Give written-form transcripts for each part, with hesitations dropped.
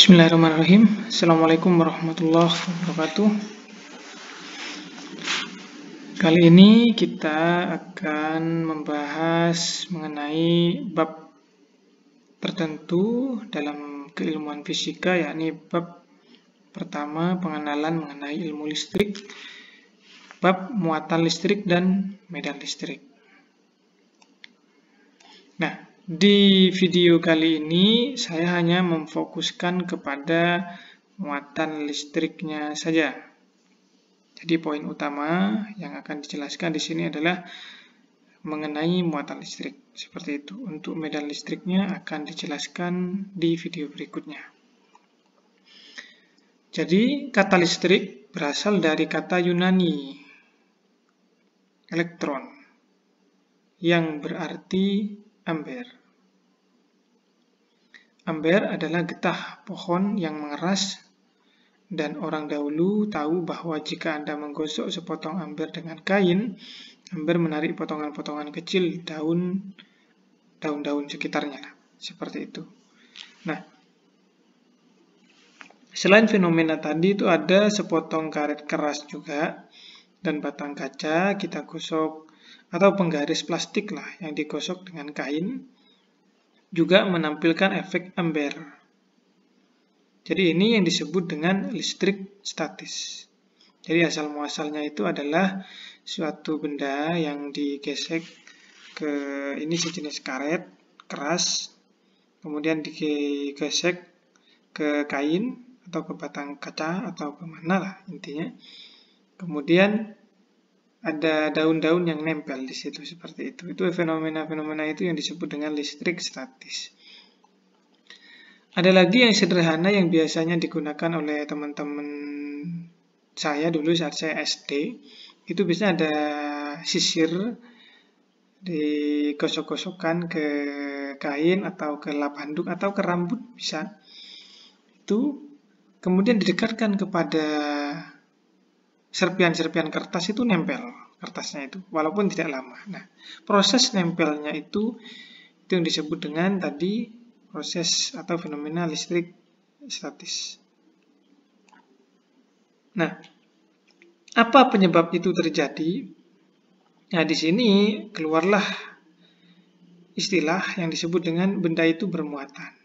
Bismillahirrahmanirrahim. Assalamualaikum warahmatullahi wabarakatuh. Kali ini kita akan membahas mengenai bab tertentu dalam keilmuan fisika, yakni bab pertama, pengenalan mengenai ilmu listrik, bab muatan listrik dan medan listrik. Nah, di video kali ini saya hanya memfokuskan kepada muatan listriknya saja. Jadi poin utama yang akan dijelaskan di sini adalah mengenai muatan listrik. Seperti itu. Untuk medan listriknya akan dijelaskan di video berikutnya. Jadi kata listrik berasal dari kata Yunani elektron yang berarti ampere. Ampere adalah getah pohon yang mengeras, dan orang dahulu tahu bahwa jika Anda menggosok sepotong ampere dengan kain, ampere menarik potongan-potongan kecil daun-daun sekitarnya. Seperti itu. Nah, selain fenomena tadi itu ada sepotong karet keras juga, dan batang kaca kita gosok, atau penggaris plastik lah yang digosok dengan kain, juga menampilkan efek ampere. Jadi ini yang disebut dengan listrik statis. Jadi asal muasalnya itu adalah suatu benda yang digesek ke ini sejenis karet keras, kemudian digesek ke kain atau ke batang kaca atau kemana lah intinya. Kemudian ada daun-daun yang nempel di situ seperti itu. Itu fenomena-fenomena itu yang disebut dengan listrik statis. Ada lagi yang sederhana yang biasanya digunakan oleh teman-teman saya dulu saat saya SD. Itu biasanya ada sisir digosok-gosokkan ke kain atau ke lap handuk atau ke rambut bisa. Itu kemudian didekatkan kepada serpian-serpian kertas, itu nempel kertasnya itu, walaupun tidak lama. Nah, proses nempelnya itu yang disebut dengan tadi proses atau fenomena listrik statis. Nah, apa penyebab itu terjadi? Nah, di sini keluarlah istilah yang disebut dengan benda itu bermuatan.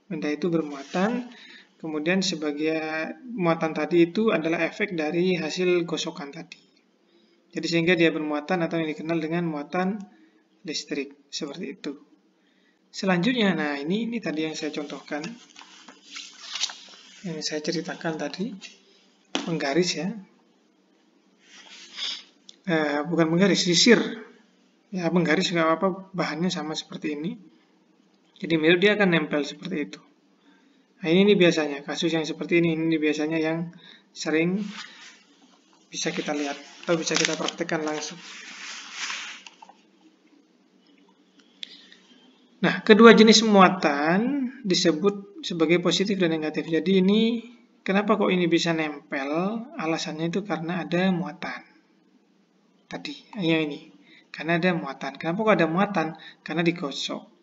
Benda itu bermuatan. Kemudian sebagai muatan tadi itu adalah efek dari hasil gosokan tadi. Jadi sehingga dia bermuatan atau yang dikenal dengan muatan listrik. Seperti itu. Selanjutnya, nah ini tadi yang saya contohkan. Yang saya ceritakan tadi. Penggaris ya. Bukan penggaris, sisir. Ya penggaris juga apa-apa, bahannya sama seperti ini. Jadi mirip dia akan nempel seperti itu. Nah ini biasanya, kasus yang seperti ini biasanya yang sering bisa kita lihat atau bisa kita praktekkan langsung. Nah, kedua jenis muatan disebut sebagai positif dan negatif. Jadi ini, kenapa kok ini bisa nempel? Alasannya itu karena ada muatan. Tadi, ini. Karena ada muatan. Kenapa kok ada muatan? Karena digosok.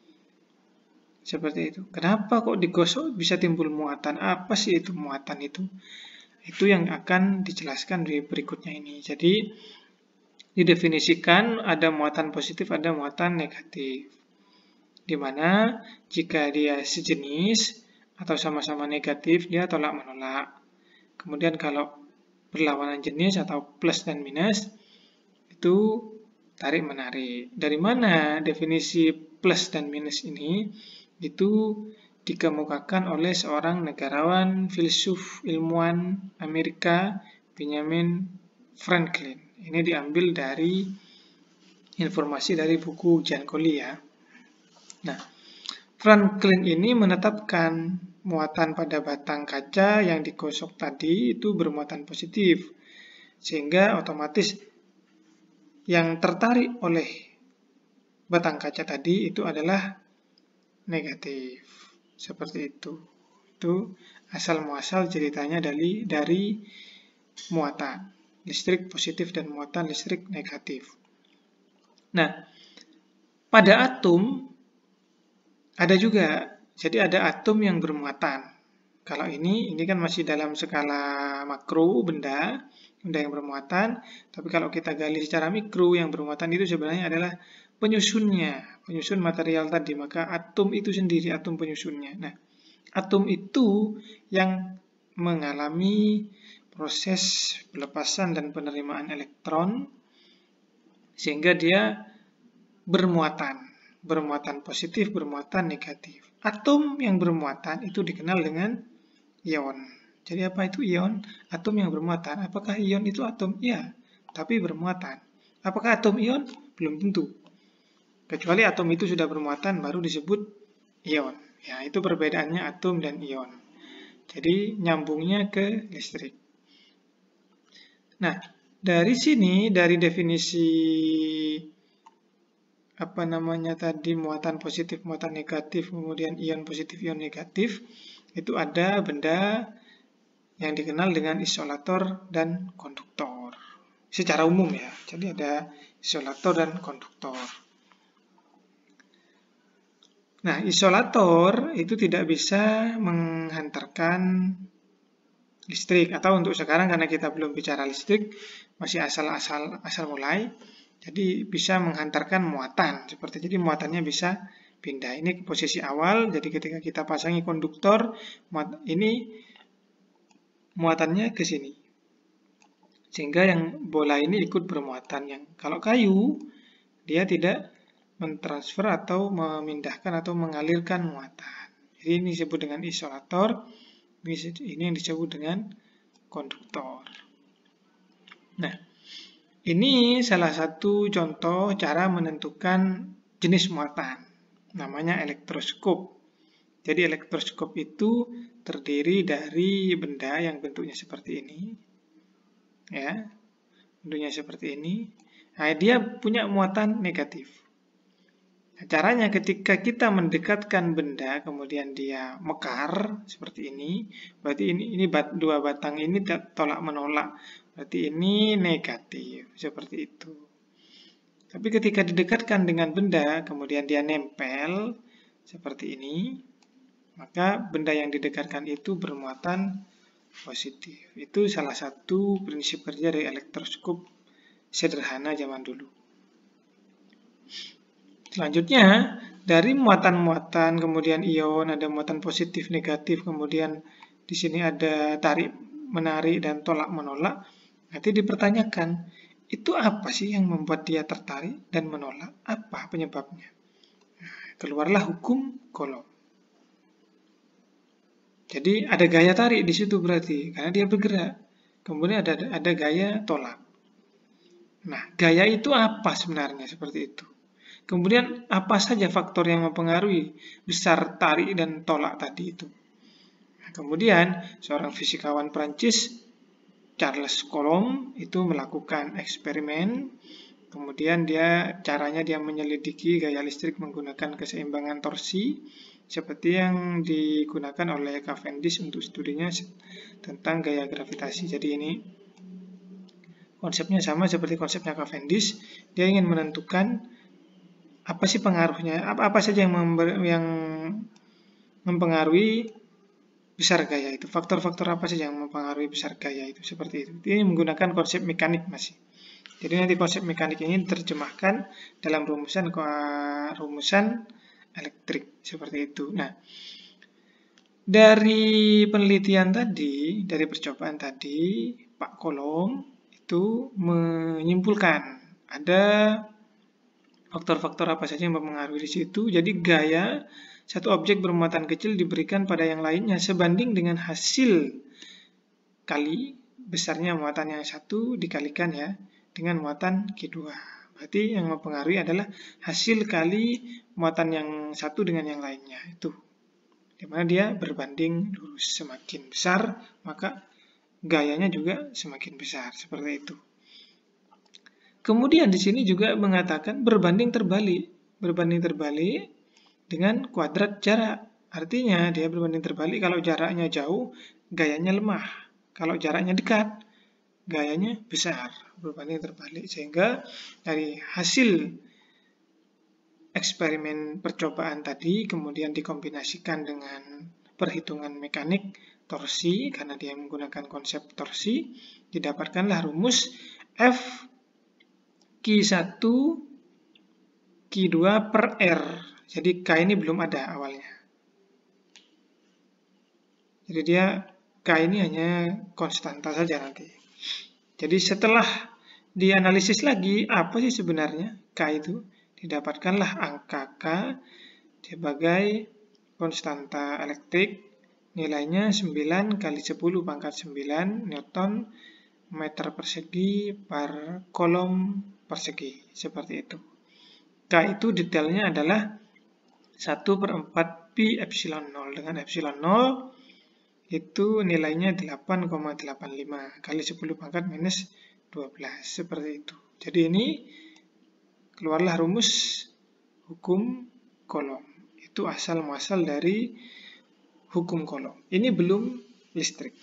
Seperti itu. Kenapa kok digosok bisa timbul muatan? Apa sih itu muatan itu? Itu yang akan dijelaskan di berikutnya ini. Jadi, didefinisikan ada muatan positif, ada muatan negatif. Di mana jika dia sejenis atau sama-sama negatif, dia tolak-menolak. Kemudian kalau berlawanan jenis atau plus dan minus, itu tarik-menarik. Dari mana definisi plus dan minus ini? Itu dikemukakan oleh seorang negarawan, filsuf, ilmuwan Amerika, Benjamin Franklin. Ini diambil dari informasi dari buku Jan Collie ya. Nah, Franklin ini menetapkan muatan pada batang kaca yang digosok tadi itu bermuatan positif. Sehingga otomatis yang tertarik oleh batang kaca tadi itu adalah negatif. Seperti itu. Itu asal muasal ceritanya dari muatan listrik positif dan muatan listrik negatif. Nah, pada atom ada juga Jadi ada atom yang bermuatan. Kalau ini kan masih dalam skala makro, benda yang bermuatan. Tapi kalau kita gali secara mikro, yang bermuatan itu sebenarnya adalah penyusun material tadi. Maka atom itu sendiri, atom penyusunnya. Nah, atom itu yang mengalami proses pelepasan dan penerimaan elektron, sehingga dia bermuatan positif, bermuatan negatif. Atom yang bermuatan itu dikenal dengan ion. Jadi apa itu ion? Atom yang bermuatan. Apakah ion itu atom? Iya, tapi bermuatan. Apakah atom ion? Belum tentu. Kecuali atom itu sudah bermuatan baru disebut ion. Ya, itu perbedaannya atom dan ion. Jadi nyambungnya ke listrik. Nah, dari sini, dari definisi muatan positif, muatan negatif, kemudian ion positif, ion negatif, itu ada benda yang dikenal dengan isolator dan konduktor. Secara umum ya, jadi ada isolator dan konduktor. Nah, isolator itu tidak bisa menghantarkan listrik, atau untuk sekarang karena kita belum bicara listrik, masih asal mulai, jadi bisa menghantarkan muatan. Jadi muatannya bisa pindah. Ini posisi awal, jadi ketika kita pasangi konduktor, ini muatannya ke sini. Sehingga yang bola ini ikut bermuatan. Yang kalau kayu, dia tidak mentransfer atau memindahkan atau mengalirkan muatan. Jadi ini disebut dengan isolator, ini yang disebut dengan konduktor. Nah, ini salah satu contoh cara menentukan jenis muatan. Namanya elektroskop. Jadi elektroskop itu terdiri dari benda yang bentuknya seperti ini. Ya, bentuknya seperti ini. Nah, dia punya muatan negatif. Nah, caranya ketika kita mendekatkan benda, kemudian dia mekar seperti ini, berarti ini dua batang ini tolak menolak. Berarti ini negatif, seperti itu. Tapi ketika didekatkan dengan benda, kemudian dia nempel, seperti ini, maka benda yang didekatkan itu bermuatan positif. Itu salah satu prinsip kerja dari elektroskop sederhana zaman dulu. Selanjutnya, dari muatan-muatan, kemudian ion, ada muatan positif, negatif, kemudian di sini ada tarik, menarik, dan tolak menolak. Nanti dipertanyakan, itu apa sih yang membuat dia tertarik dan menolak? Apa penyebabnya? Nah, keluarlah hukum Coulomb. Jadi ada gaya tarik di situ berarti, karena dia bergerak. Kemudian ada gaya tolak. Nah, gaya itu apa sebenarnya seperti itu? Kemudian apa saja faktor yang mempengaruhi besar tarik dan tolak tadi itu? Nah, kemudian seorang fisikawan Prancis, Charles Coulomb, itu melakukan eksperimen. Kemudian caranya dia menyelidiki gaya listrik menggunakan keseimbangan torsi, seperti yang digunakan oleh Cavendish untuk studinya tentang gaya gravitasi. Jadi ini konsepnya sama seperti konsepnya Cavendish. Dia ingin menentukan apa sih pengaruhnya, apa saja yang mempengaruhi besar gaya itu, faktor-faktor apa saja yang mempengaruhi besar gaya itu, seperti itu. Ini menggunakan konsep mekanik masih. Jadi nanti konsep mekanik ini diterjemahkan dalam rumusan elektrik, seperti itu. Nah, dari penelitian tadi, dari percobaan tadi, Pak Coulomb itu menyimpulkan ada faktor-faktor apa saja yang mempengaruhi di situ. Jadi gaya satu objek bermuatan kecil diberikan pada yang lainnya sebanding dengan hasil kali besarnya muatan yang satu dikalikan ya dengan muatan Q2. Berarti yang mempengaruhi adalah hasil kali muatan yang satu dengan yang lainnya itu. Dimana dia berbanding lurus, semakin besar maka gayanya juga semakin besar, seperti itu. Kemudian di sini juga mengatakan berbanding terbalik dengan kuadrat jarak. Artinya dia berbanding terbalik, kalau jaraknya jauh, gayanya lemah. Kalau jaraknya dekat, gayanya besar, berbanding terbalik. Sehingga dari hasil eksperimen percobaan tadi, kemudian dikombinasikan dengan perhitungan mekanik torsi, karena dia menggunakan konsep torsi, didapatkanlah rumus F Q1 Q2 per R. Jadi K ini belum ada awalnya. Jadi dia K ini hanya konstanta saja nanti. Jadi setelah dianalisis lagi, apa sih sebenarnya K itu? Didapatkanlah angka K sebagai konstanta elektrik, nilainya 9 kali 10 pangkat 9 Newton meter persegi per kolom persegi. Seperti itu. K itu detailnya adalah 1/4 pi epsilon 0. Dengan epsilon 0 itu nilainya 8,85 kali 10 pangkat minus 12. Seperti itu. Jadi ini keluarlah rumus hukum Coulomb. Itu asal muasal dari hukum Coulomb. Ini belum listrik.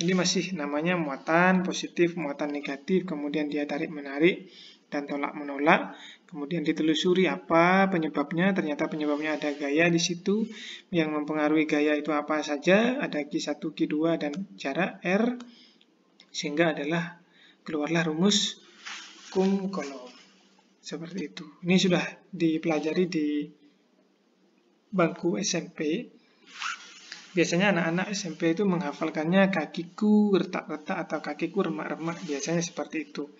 Ini masih namanya muatan positif, muatan negatif, kemudian dia tarik menarik dan tolak menolak. Kemudian ditelusuri apa penyebabnya, ternyata penyebabnya ada gaya di situ. Yang mempengaruhi gaya itu apa saja, ada Q1, Q2 dan jarak R. Sehingga keluarlah rumus hukum Coulomb. Seperti itu. Ini sudah dipelajari di bangku SMP. Biasanya anak-anak SMP itu menghafalkannya kakiku retak-retak atau kakiku remak-remak. Biasanya seperti itu.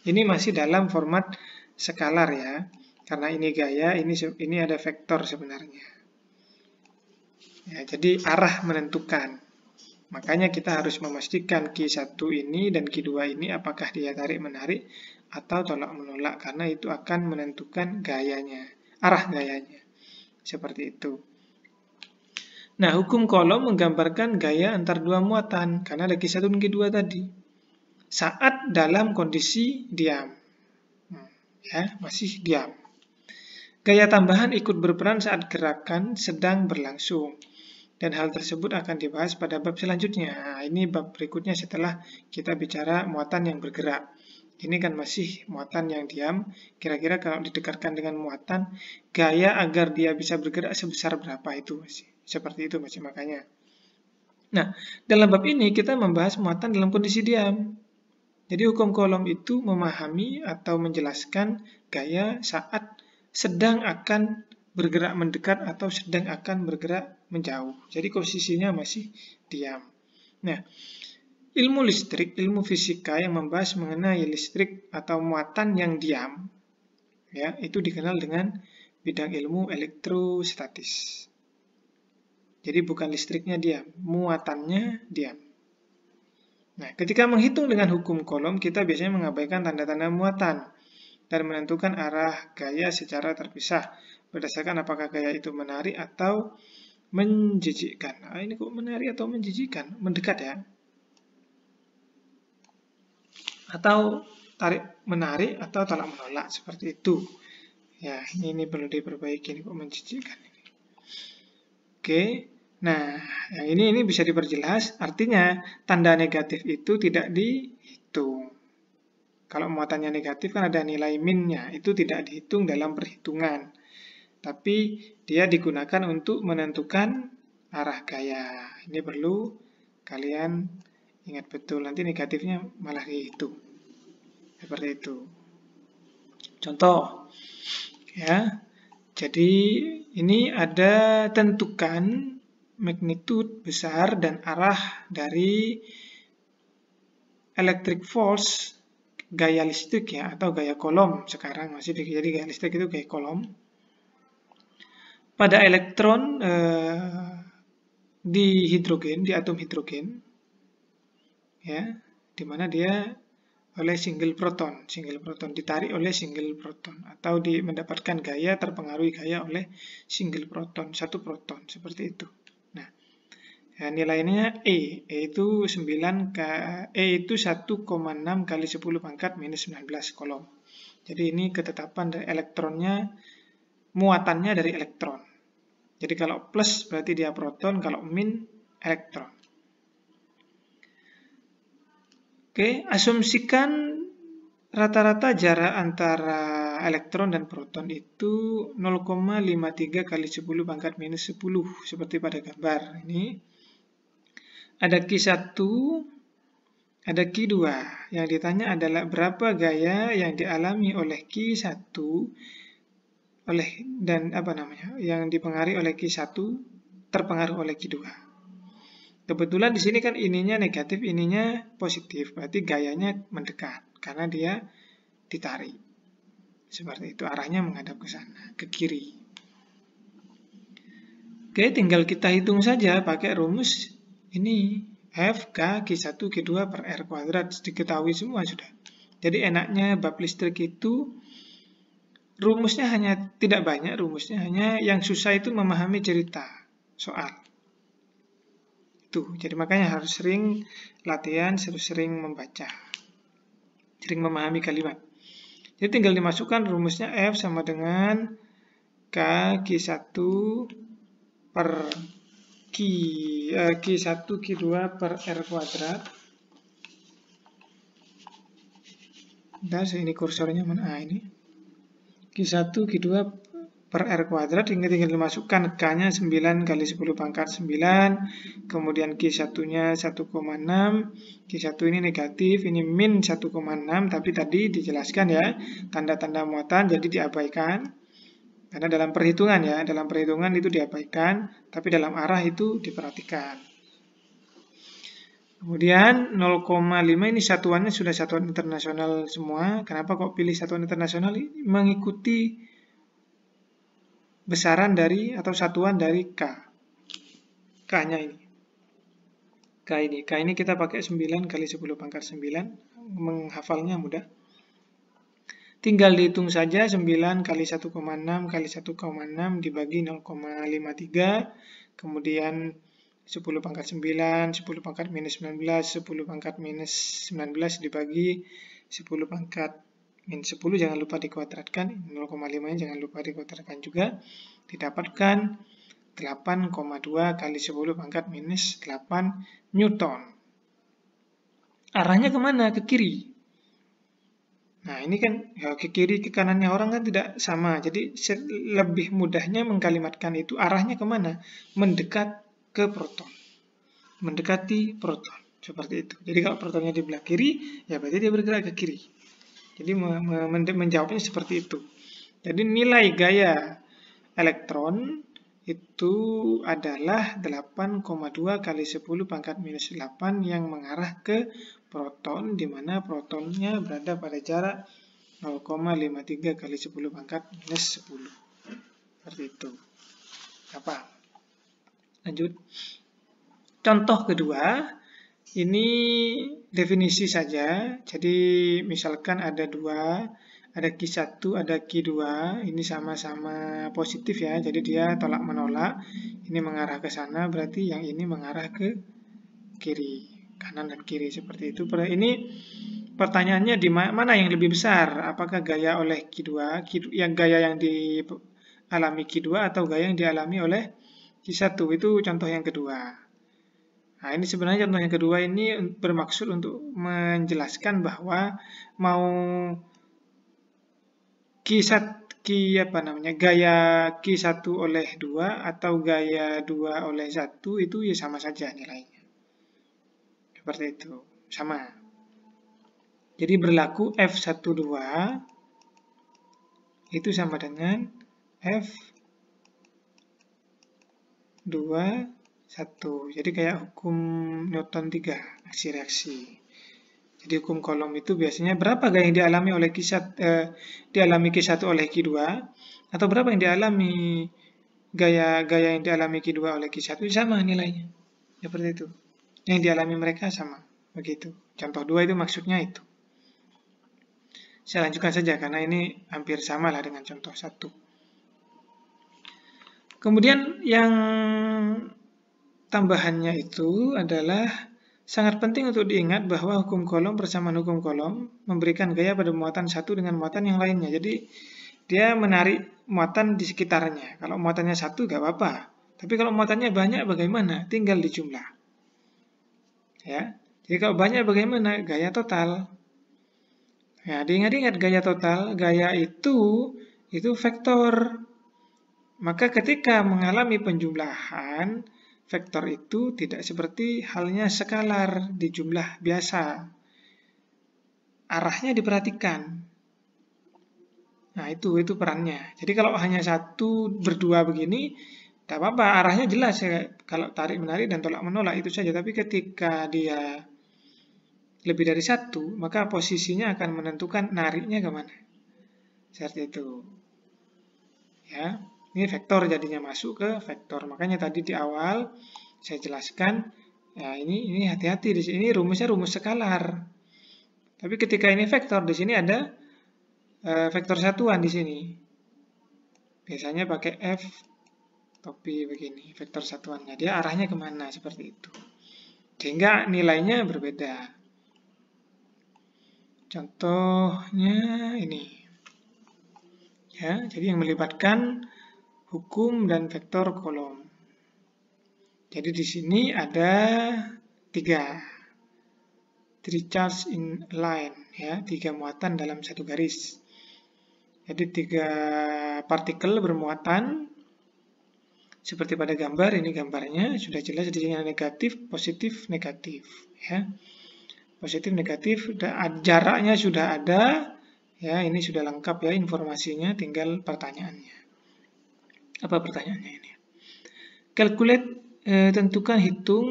Ini masih dalam format skalar ya. Karena ini gaya, ini ada vektor sebenarnya. Ya, jadi arah menentukan. Makanya kita harus memastikan Q1 ini dan Q2 ini apakah dia tarik-menarik atau tolak-menolak. Karena itu akan menentukan gayanya, arah gayanya. Seperti itu. Nah, hukum Coulomb menggambarkan gaya antar dua muatan, karena ada Q1 dan Q2 tadi. Saat dalam kondisi diam. Ya, masih diam. Gaya tambahan ikut berperan saat gerakan sedang berlangsung. Dan hal tersebut akan dibahas pada bab selanjutnya. Nah, ini bab berikutnya setelah kita bicara muatan yang bergerak. Ini kan masih muatan yang diam. Kira-kira kalau didekatkan dengan muatan, gaya agar dia bisa bergerak sebesar berapa itu masih. Seperti itu masih makanya. Nah, dalam bab ini kita membahas muatan dalam kondisi diam. Jadi hukum Coulomb itu memahami atau menjelaskan gaya saat sedang akan bergerak mendekat atau sedang akan bergerak menjauh. Jadi posisinya masih diam. Nah, ilmu listrik, ilmu fisika yang membahas mengenai listrik atau muatan yang diam, ya, itu dikenal dengan bidang ilmu elektrostatis. Jadi bukan listriknya diam, muatannya diam. Nah, ketika menghitung dengan hukum Coulomb, kita biasanya mengabaikan tanda-tanda muatan dan menentukan arah gaya secara terpisah berdasarkan apakah gaya itu menarik atau menjijikkan. Nah, ini kok menarik atau menjijikkan? Mendekat ya. Atau tarik menarik atau tolak menolak seperti itu. Ya, ini perlu diperbaiki, ini kok menjijikkan ini. Oke. Nah, yang ini bisa diperjelas, artinya tanda negatif itu tidak dihitung. Kalau muatannya negatif kan ada nilai minnya, itu tidak dihitung dalam perhitungan. Tapi dia digunakan untuk menentukan arah gaya. Ini perlu kalian ingat betul, nanti negatifnya malah dihitung. Seperti itu. Contoh, ya. Jadi ini ada tentukan magnitude besar dan arah dari electric force gaya listrik ya, atau gaya Coulomb sekarang masih jadi gaya listrik itu gaya Coulomb pada elektron di hidrogen, di atom hidrogen ya, di mana dia oleh single proton ditarik oleh single proton atau mendapatkan gaya, terpengaruhi gaya oleh single proton, satu proton seperti itu. Nah, ya, nilainya E itu 1,6 kali 10 pangkat minus 19 Coulomb. Jadi ini ketetapan dari elektronnya, muatannya dari elektron. Jadi kalau plus berarti dia proton, kalau min elektron. Oke, asumsikan Rata-rata jarak antara elektron dan proton itu 0,53 kali 10 pangkat minus 10 seperti pada gambar ini. Ada Q1, ada Q2. Yang ditanya adalah berapa gaya yang dialami oleh Q1 yang dipengaruhi oleh Q1 terpengaruh oleh Q2. Kebetulan di sini kan ininya negatif, ininya positif, berarti gayanya mendekat karena dia ditarik. Seperti itu, arahnya menghadap ke sana, ke kiri. Oke, tinggal kita hitung saja pakai rumus ini. F, K, Q1, Q2 per R kuadrat. Diketahui semua sudah. Jadi enaknya bab listrik itu rumusnya hanya tidak banyak, rumusnya hanya yang susah itu memahami cerita soal. Itu. Jadi makanya harus sering latihan, harus sering membaca. Sering memahami kalimat. Jadi tinggal dimasukkan rumusnya F sama dengan K Q1 per Q1 Q2 per R kuadrat. Nah, ini kursornya mana? Ini Q1 Q2 per R kuadrat, tinggal dimasukkan K-nya 9 kali 10 pangkat 9, kemudian Q1-nya 1,6, Q1 ini negatif, ini min 1,6, tapi tadi dijelaskan ya, tanda-tanda muatan jadi diabaikan, karena dalam perhitungan itu diabaikan, tapi dalam arah itu diperhatikan. Kemudian 0,5 ini satuannya sudah satuan internasional semua, kenapa kok pilih satuan internasional? Mengikuti besaran dari atau satuan dari K. K-nya ini. K ini kita pakai 9 kali 10 pangkat 9. Menghafalnya mudah. Tinggal dihitung saja 9 kali 1,6 kali 1,6 dibagi 0,53. Kemudian 10 pangkat 9, 10 pangkat minus 19, 10 pangkat minus 19 dibagi 10 pangkat min 10, jangan lupa dikuadratkan, 0,5 nya jangan lupa dikuadratkan juga, didapatkan 8,2 kali 10 pangkat minus 8 Newton. Arahnya kemana? Ke kiri. Nah ini kan ya, ke kiri ke kanannya orang kan tidak sama, jadi lebih mudahnya mengkalimatkan itu arahnya kemana? Mendekat ke proton, mendekati proton, seperti itu. Jadi kalau protonnya di belah kiri, ya berarti dia bergerak ke kiri. Jadi menjawabnya seperti itu. Jadi nilai gaya elektron itu adalah 8,2 kali 10 pangkat minus 8 yang mengarah ke proton, di mana protonnya berada pada jarak 0,53 kali 10 pangkat minus 10. Seperti itu. Apa? Lanjut. Contoh kedua. Ini definisi saja, jadi misalkan ada dua, ada Q1, ada Q2, ini sama-sama positif ya, jadi dia tolak menolak, ini mengarah ke sana, berarti yang ini mengarah ke kiri, kanan dan kiri, seperti itu. Ini pertanyaannya di mana yang lebih besar, apakah gaya oleh Q2, gaya yang dialami Q2 atau gaya yang dialami oleh Q1, itu contoh yang kedua. Nah, ini sebenarnya contoh yang kedua ini bermaksud untuk menjelaskan bahwa mau gaya Q1 oleh 2 atau gaya 2 oleh 1 itu ya sama saja nilainya. Seperti itu, sama. Jadi berlaku F12 itu sama dengan F2 1. Jadi kayak hukum Newton 3, aksi-reaksi. Jadi hukum Coulomb itu biasanya berapa gaya yang dialami oleh dialami Q1 oleh Q2, atau berapa yang dialami gaya yang dialami Q2 oleh Q1 sama nilainya. Seperti itu. Yang dialami mereka sama. Begitu. Contoh 2 itu maksudnya itu. Saya lanjutkan saja karena ini hampir sama lah dengan contoh 1. Kemudian yang tambahannya itu adalah sangat penting untuk diingat bahwa hukum Coulomb persamaan hukum Coulomb memberikan gaya pada muatan satu dengan muatan yang lainnya. Jadi dia menarik muatan di sekitarnya. Kalau muatannya satu gak apa-apa. Tapi kalau muatannya banyak bagaimana? Tinggal dijumlah. Ya. Jadi kalau banyak bagaimana? Gaya total. Nah, diingat-ingat gaya total, gaya itu vektor. Maka ketika mengalami penjumlahan, vektor itu tidak seperti halnya skalar di jumlah biasa. Arahnya diperhatikan. Nah, itu perannya. Jadi kalau hanya satu berdua begini, tidak apa-apa, arahnya jelas ya. Kalau tarik-menarik dan tolak-menolak itu saja. Tapi ketika dia lebih dari satu, maka posisinya akan menentukan nariknya kemana. Seperti itu. Ya, ini vektor jadinya masuk ke vektor. Makanya tadi di awal saya jelaskan, ya ini hati-hati di sini rumusnya rumus skalar. Tapi ketika ini vektor, di sini ada vektor satuan di sini. Biasanya pakai F topi begini, vektor satuannya. Dia arahnya kemana, seperti itu. Sehingga nilainya berbeda. Contohnya ini. Ya, jadi yang melibatkan hukum dan vektor kolom. Jadi di sini ada 3 charge in line, ya, 3 muatan dalam satu garis. Jadi 3 partikel bermuatan seperti pada gambar. Ini gambarnya sudah jelas di sini negatif, positif, negatif, ya. Positif, negatif, jaraknya sudah ada, ya. Ini sudah lengkap ya informasinya. Tinggal pertanyaannya. Apa pertanyaannya ini? Calculate, tentukan, hitung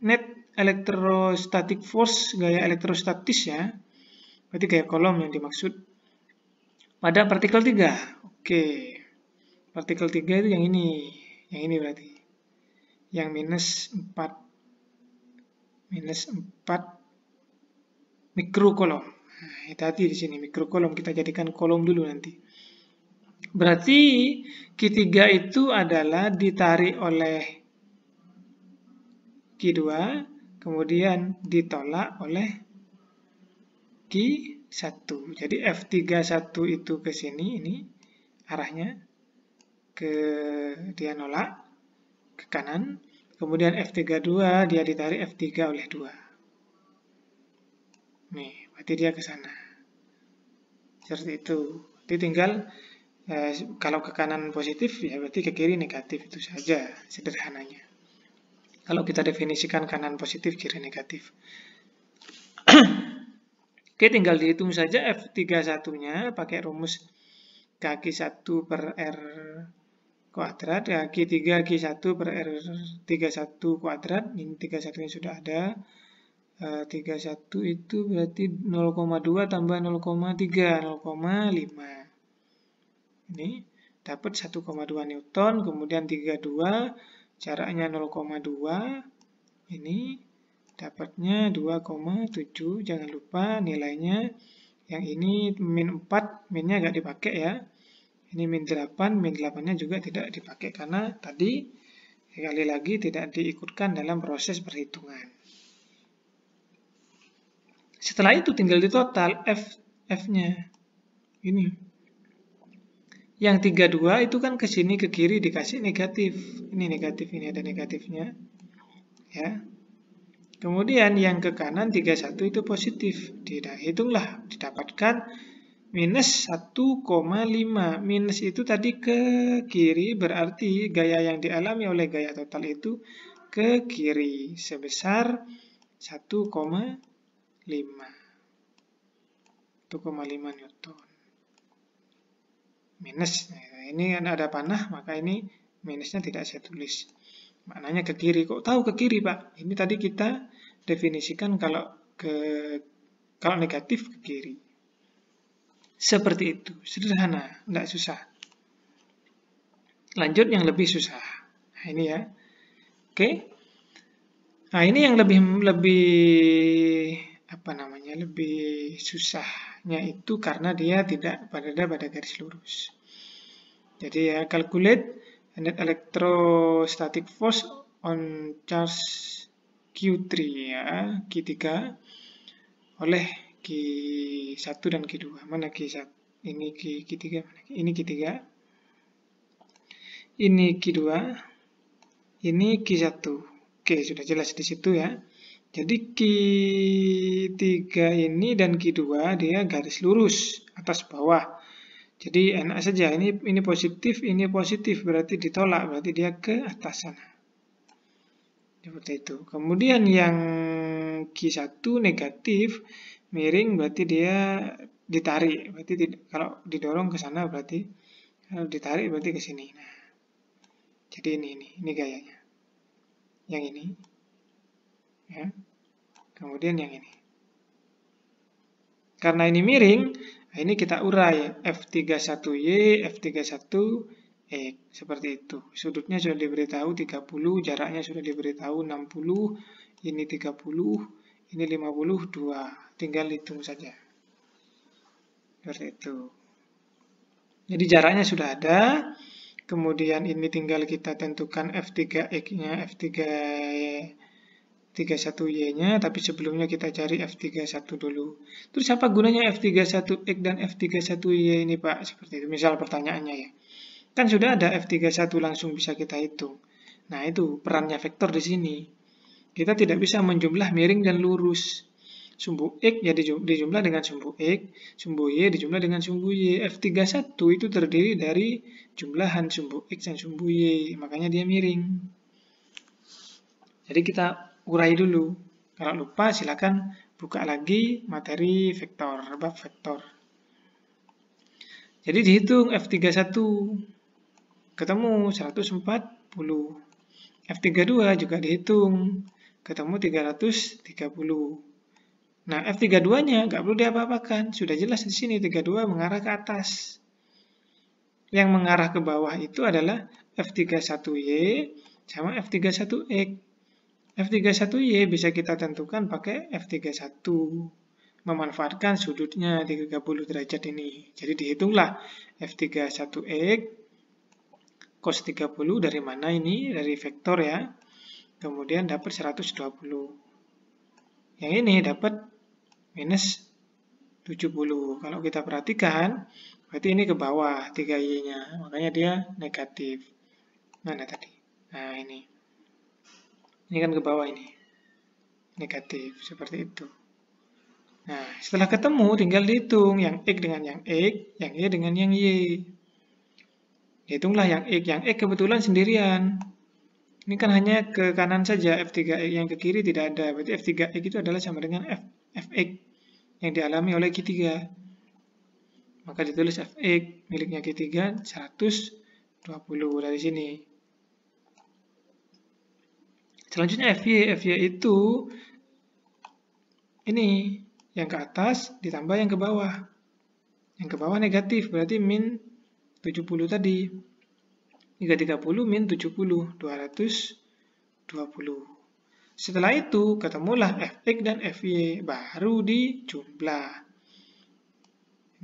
net electrostatic force, gaya elektrostatis ya. Berarti gaya kolom yang dimaksud. Pada partikel 3. Oke. Partikel 3 itu yang ini. Yang ini berarti. Yang minus 4 mikrokolom. Nah, hati-hati di sini mikrokolom, kita jadikan kolom dulu nanti. Berarti Q3 itu adalah ditarik oleh Q2, kemudian ditolak oleh Q1. Jadi F31 itu ke sini, ini arahnya dia nolak ke kanan. Kemudian F32 dia ditarik F3 oleh 2. Nih, berarti dia ke sana. Seperti itu. Jadi tinggal kalau ke kanan positif, ya berarti ke kiri negatif, itu saja sederhananya. Kalau kita definisikan kanan positif, kiri negatif. Oke, tinggal dihitung saja F31-nya pakai rumus K1 per R kuadrat, ya, Q3 Q1 per R31 kuadrat. Ini 31-nya sudah ada. 31 itu berarti 0,2 tambah 0,3, 0,5. Ini dapat 1,2 Newton, kemudian 32, jaraknya 0,2. Ini dapatnya 2,7. Jangan lupa nilainya yang ini min 4, minnya nggak dipakai ya. Ini min 8, min 8-nya juga tidak dipakai karena tadi sekali lagi tidak diikutkan dalam proses perhitungan. Setelah itu tinggal ditotal F-nya. Ini. Yang 32 itu kan ke sini ke kiri dikasih negatif. Ini negatif, ini ada negatifnya. Ya. Kemudian yang ke kanan 31 itu positif. Hitunglah, didapatkan minus 1,5. Minus itu tadi ke kiri, berarti gaya yang dialami oleh gaya total itu ke kiri sebesar 1,5. 1,5 Newton. Minus. Ini ada panah, maka ini minusnya tidak saya tulis. Maknanya ke kiri. Kok tahu ke kiri, Pak? Ini tadi kita definisikan kalau negatif ke kiri. Seperti itu. Sederhana, tidak susah. Lanjut yang lebih susah. Nah, ini ya. Oke. Nah, ini yang lebih lebih susahnya itu karena dia tidak berada pada garis lurus. Jadi ya, calculate net electrostatic force on charge Q3 ya, Q3 oleh Q1 dan Q2. Mana Q1? Ini Q3, ini Q3. Ini Q2. Ini Q1. Oke, sudah jelas di situ ya. Jadi Q3 ini dan Q2 dia garis lurus atas bawah. Jadi enak saja, ini positif, berarti ditolak, berarti dia ke atas sana. Seperti itu. Kemudian yang Q1 negatif, miring, berarti dia ditarik. Berarti kalau didorong ke sana, berarti kalau ditarik berarti ke sini. Nah, jadi ini gayanya. Yang ini. Ya. Kemudian yang ini. Karena ini miring, nah ini kita urai F31Y, F31X, seperti itu. Sudutnya sudah diberitahu 30, jaraknya sudah diberitahu 60, ini 30, ini 52. Tinggal hitung saja. Seperti itu. Jadi jaraknya sudah ada, kemudian ini tinggal kita tentukan F3X-nya, F31Y-nya, tapi sebelumnya kita cari F31 dulu. Terus apa gunanya F31X dan F31Y ini, Pak? Seperti itu, misal pertanyaannya ya. Kan sudah ada F31 langsung bisa kita hitung. Nah, itu perannya vektor di sini. Kita tidak bisa menjumlah miring dan lurus. Sumbu X ya dijumlah dengan sumbu X, sumbu Y dijumlah dengan sumbu Y. F31 itu terdiri dari jumlahan sumbu X dan sumbu Y, makanya dia miring. Jadi kita urai dulu. Kalau lupa silakan buka lagi materi vektor, bab vektor. Jadi dihitung F31 ketemu 140. F32 juga dihitung ketemu 330. Nah, F32-nya nggak perlu diapa-apakan. Sudah jelas di sini 32 mengarah ke atas. Yang mengarah ke bawah itu adalah F31Y sama F31X. F31Y bisa kita tentukan pakai F31. Memanfaatkan sudutnya 30 derajat ini. Jadi dihitunglah F31X cos 30 dari mana ini? Dari vektor ya. Kemudian dapat 120. Yang ini dapat minus 70. Kalau kita perhatikan, berarti ini ke bawah 3Y-nya. Makanya dia negatif. Mana tadi? Nah, ini. Ini kan ke bawah ini. Negatif. Seperti itu. Nah, setelah ketemu, tinggal dihitung. Yang X dengan yang X, yang Y dengan yang Y. Hitunglah yang X. Yang X kebetulan sendirian. Ini kan hanya ke kanan saja. F3X yang ke kiri tidak ada. Berarti F3X itu adalah sama dengan Fx yang dialami oleh Q3. Maka ditulis Fx miliknya Q3 120 dari sini. Selanjutnya Fy itu ini yang ke atas ditambah yang ke bawah. Yang ke bawah negatif berarti min 70 tadi. 330 min 70 220. Setelah itu, ketemulah Fx dan Fy, baru dijumlah.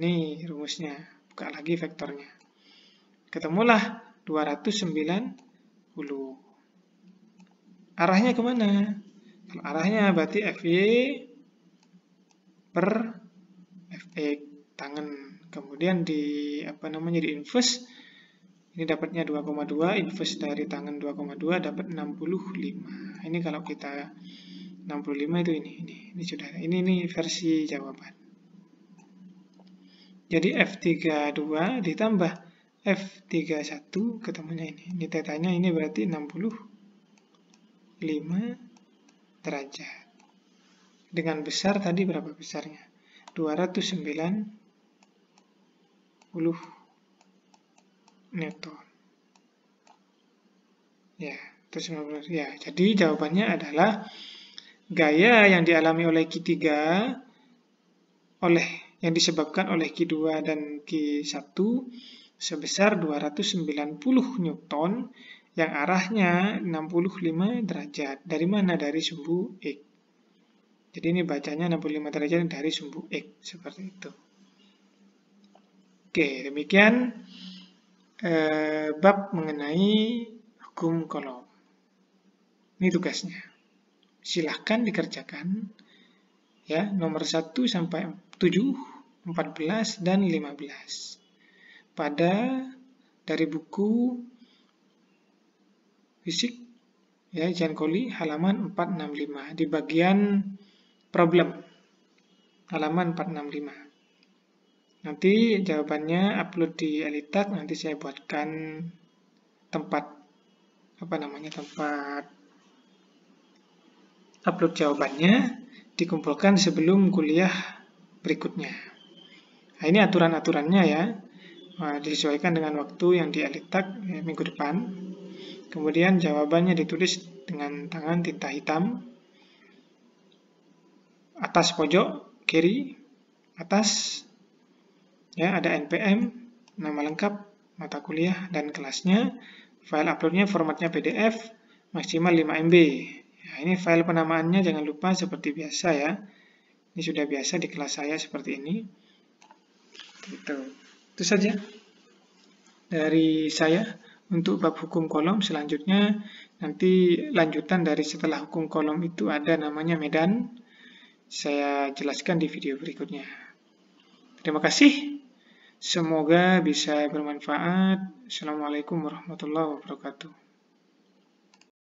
Ini rumusnya, buka lagi vektornya. Ketemulah 290. Arahnya kemana? Kalau arahnya berarti Fy per Fx, tangan. Kemudian di inverse. Ini dapatnya 2,2, inverse dari tangan 2,2 dapat 65. Ini kalau kita 65 itu ini sudah. Ini versi jawaban. Jadi F32 ditambah F31 ketemunya ini. Ini tetanya ini berarti 65 derajat. Dengan besar tadi berapa besarnya? 290 Newton. Ya, terus ya. Jadi jawabannya adalah gaya yang dialami oleh Q3 yang disebabkan oleh Q2 dan Q1 sebesar 290 Newton yang arahnya 65 derajat. Dari mana? Dari sumbu X. Jadi ini bacanya 65 derajat dari sumbu X. Seperti itu. Oke, demikian bab mengenai hukum Coulomb. Ini tugasnya. Silahkan dikerjakan. Ya, nomor 1 sampai 7, 14, dan 15. Dari buku fisik ya, Ijan Koli halaman 465 di bagian problem, halaman 465. Nanti jawabannya upload di Elitak, nanti saya buatkan tempat upload jawabannya, dikumpulkan sebelum kuliah berikutnya. Nah, ini aturan-aturannya ya, disesuaikan dengan waktu yang di Elitak minggu depan. Kemudian jawabannya ditulis dengan tangan tinta hitam, atas pojok kiri atas, ya, ada NPM, nama lengkap, mata kuliah, dan kelasnya. File uploadnya formatnya PDF, maksimal 5 MB. Nah, ini file penamaannya jangan lupa seperti biasa ya. Ini sudah biasa di kelas saya seperti ini. Itu saja dari saya untuk bab hukum kolom. Selanjutnya nanti lanjutan dari setelah hukum kolom itu ada namanya medan. Saya jelaskan di video berikutnya. Terima kasih. Semoga bisa bermanfaat. Assalamualaikum warahmatullahi wabarakatuh.